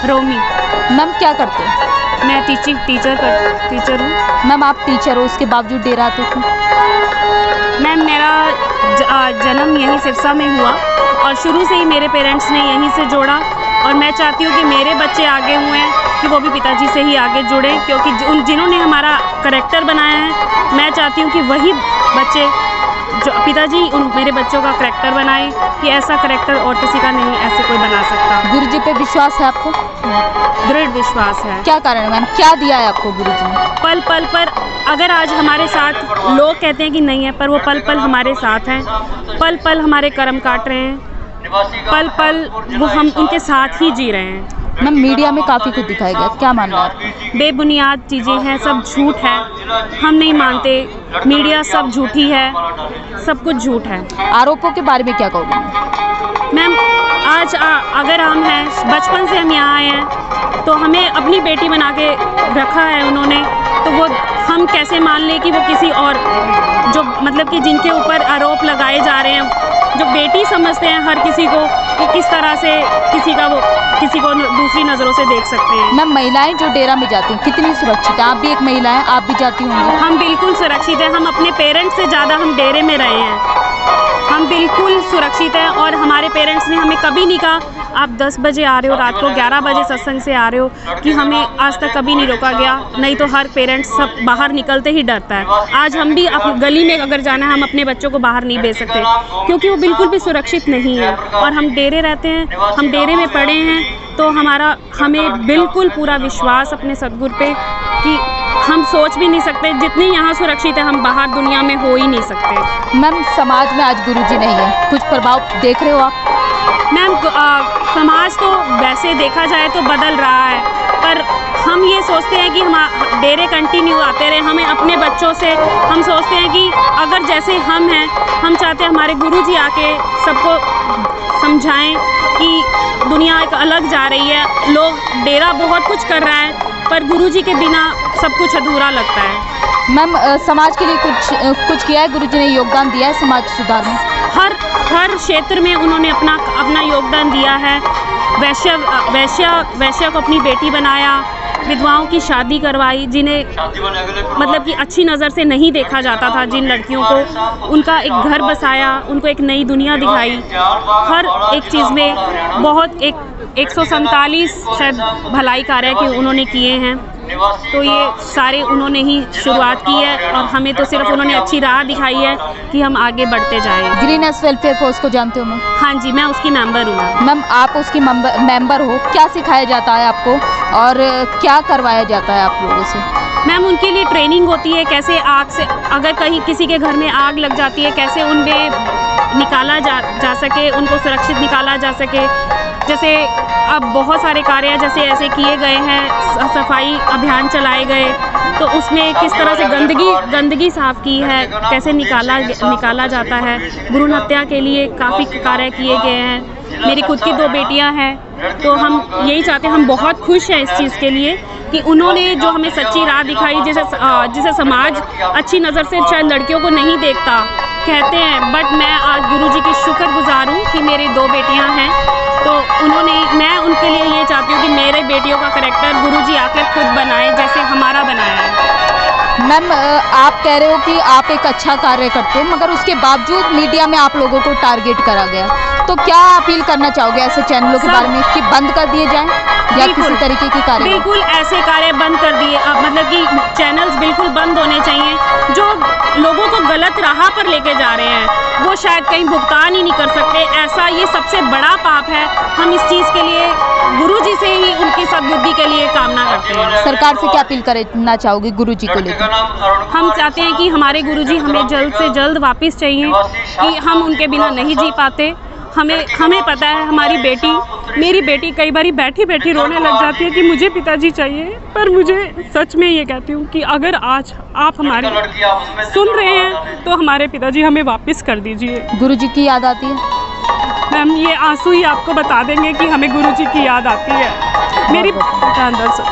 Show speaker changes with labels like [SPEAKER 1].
[SPEAKER 1] रोमी।
[SPEAKER 2] Ma'am क्या करते हो?
[SPEAKER 1] मैं टीचर हूँ।
[SPEAKER 2] मैम आप टीचर हो, उसके बावजूद डेरा आते थे?
[SPEAKER 1] मैम मेरा जन्म यहीं सिरसा में हुआ और शुरू से ही मेरे पेरेंट्स ने यहीं से जोड़ा और मैं चाहती हूँ कि मेरे बच्चे आगे हुए हैं कि वो भी पिताजी से ही आगे जुड़ें, क्योंकि जिन्होंने हमारा करैक्टर बनाया है, मैं चाहती हूँ कि वही बच्चे जो पिताजी मेरे बच्चों का करैक्टर बनाए कि ऐसा करैक्टर और किसी का नहीं ऐसे कोई बना सकता।
[SPEAKER 2] गुरुजी पे विश्वास है आपको?
[SPEAKER 1] दृढ़ विश्वास है।
[SPEAKER 2] क्या कारण मैम, क्या दिया है आपको गुरुजी ने?
[SPEAKER 1] पल पल पर अगर आज हमारे साथ लोग कहते हैं कि नहीं है, पर वो पल पल हमारे साथ हैं, पल पल हमारे कर्म काट रहे हैं, पल पल वो हम उनके साथ ही जी रहे हैं।
[SPEAKER 2] मैम मीडिया में काफ़ी कुछ दिखाया गया, क्या मानना है आपको?
[SPEAKER 1] बेबुनियाद चीज़ें हैं, सब झूठ है, हम नहीं मानते, मीडिया सब झूठी है, सब कुछ झूठ है।
[SPEAKER 2] आरोपों के बारे में क्या कहोगे
[SPEAKER 1] मैम? आज अगर हम हैं, बचपन से हम यहाँ आए हैं, तो हमें अपनी बेटी बना के रखा है उन्होंने, तो वो हम कैसे मान लें कि वो किसी और जो मतलब कि जिनके ऊपर आरोप लगाए जा रहे हैं, जो बेटी समझते हैं हर किसी को, कि किस तरह से किसी को दूसरी नज़रों से देख सकते हैं।
[SPEAKER 2] मैम महिलाएं जो डेरा में जाती हैं कितनी सुरक्षित है? आप भी एक महिला हैं, आप भी जाती होंगी।
[SPEAKER 1] हम बिल्कुल सुरक्षित हैं, हम अपने पेरेंट्स से ज़्यादा हम डेरे में रहे हैं, हम बिल्कुल सुरक्षित हैं और हमारे पेरेंट्स ने हमें कभी नहीं कहा आप 10 बजे आ रहे हो, रात को 11 बजे सत्संग से आ रहे हो, कि हमें आज तक कभी नहीं रोका गया। नहीं तो हर पेरेंट्स सब बाहर निकलते ही डरता है। आज हम भी अपनी गली में अगर जाना है, हम अपने बच्चों को बाहर नहीं भेज सकते क्योंकि वो बिल्कुल भी सुरक्षित नहीं है। और हम डेरे रहते हैं, हम डेरे में पड़े हैं, तो हमें बिल्कुल पूरा विश्वास अपने सद्गुरु पे कि हम सोच भी नहीं सकते जितनी यहाँ सुरक्षित है हम बाहर दुनिया में हो ही नहीं सकते।
[SPEAKER 2] मैम समाज में आज गुरुजी नहीं है, कुछ प्रभाव देख रहे हो आप?
[SPEAKER 1] मैम समाज तो वैसे देखा जाए तो बदल रहा है, पर हम ये सोचते हैं कि हम डेरे कंटिन्यू आते रहे, हमें अपने बच्चों से हम सोचते हैं कि अगर जैसे हम हैं, हम चाहते हैं हमारे गुरुजी आके सबको समझाएं कि दुनिया एक अलग जा रही है। लोग डेरा बहुत कुछ कर रहा है, पर गुरुजी के बिना सब कुछ अधूरा लगता है।
[SPEAKER 2] मैम समाज के लिए कुछ किया है? गुरुजी ने योगदान दिया है समाज सुधार में?
[SPEAKER 1] हर क्षेत्र में उन्होंने अपना योगदान दिया है। वैश्या को अपनी बेटी बनाया, विधवाओं की शादी करवाई, जिन्हें मतलब कि अच्छी नज़र से नहीं देखा जाता था, जिन लड़कियों को उनका एक घर बसाया, उनको एक नई दुनिया दिखाई। हर एक चीज़ में बहुत 147 शायद भलाई कार्य के उन्होंने किए हैं, तो ये सारे उन्होंने ही शुरुआत की है और हमें तो सिर्फ उन्होंने अच्छी राह दिखाई है कि हम आगे बढ़ते जाएं।
[SPEAKER 2] ग्रीन एस वेलफेयर फोर्स को जानते हो मैम?
[SPEAKER 1] हाँ जी, मैं उसकी मेंबर हूँ।
[SPEAKER 2] मैम आप उसकी मेंबर हो, क्या सिखाया जाता है आपको और क्या करवाया जाता है आप लोगों से?
[SPEAKER 1] मैम उनके लिए ट्रेनिंग होती है, कैसे आग से अगर कहीं किसी के घर में आग लग जाती है, कैसे उनमें निकाला जा सके, उनको सुरक्षित निकाला जा सके। जैसे अब बहुत सारे कार्य जैसे ऐसे किए गए हैं, सफाई अभियान चलाए गए, तो उसमें किस तरह से गंदगी साफ़ की है, कैसे निकाला जाता है। भ्रूण हत्या के लिए काफ़ी कार्य किए गए हैं। मेरी खुद की 2 बेटियां हैं, तो हम यही चाहते हैं, हम बहुत खुश हैं इस चीज़ के लिए कि उन्होंने जो हमें सच्ची राह दिखाई, जिसे समाज अच्छी नज़र से शायद लड़कियों को नहीं देखता कहते हैं, बट मैं आज गुरुजी की शुक्रगुजार हूँ कि मेरी 2 बेटियां हैं, तो मैं उनके लिए ये चाहती हूँ कि मेरे बेटियों का करैक्टर गुरुजी आकर खुद बनाए जैसे हमारा बनाया है।
[SPEAKER 2] मैम आप कह रहे हो कि आप एक अच्छा कार्य करते हो, मगर उसके बावजूद मीडिया में आप लोगों को टारगेट करा गया, तो क्या अपील करना चाहोगे ऐसे चैनलों के बारे में कि बंद कर दिए जाएं या किसी तरीके की कार्य?
[SPEAKER 1] बिल्कुल ऐसे कार्य बंद कर दिए, मतलब कि चैनल्स बिल्कुल बंद होने चाहिए। जो लोगों को गलत राह पर लेके जा रहे हैं वो शायद कहीं भुगतान ही नहीं कर सकते, ऐसा ये सबसे बड़ा पाप है। हम इस चीज़ के लिए गुरुजी से ही उनकी सद्बुद्धि के लिए कामना करते हैं।
[SPEAKER 2] सरकार से क्या अपील करना चाहोगे गुरुजी को लेकर?
[SPEAKER 1] हम चाहते हैं कि हमारे गुरुजी हमें जल्द से जल्द वापस चाहिए, कि हम उनके बिना नहीं जी पाते। हमें पता है मेरी बेटी कई बार बैठी बैठी रोने लग जाती है कि मुझे पिताजी चाहिए, पर मुझे सच में ये कहती हूँ कि अगर आज आप हमारे सुन रहे हैं तो हमारे पिताजी हमें वापस कर दीजिए।
[SPEAKER 2] गुरुजी की याद आती है?
[SPEAKER 1] मैम ये आंसू ही आपको बता देंगे कि हमें गुरुजी की याद आती है। मेरी अंदर से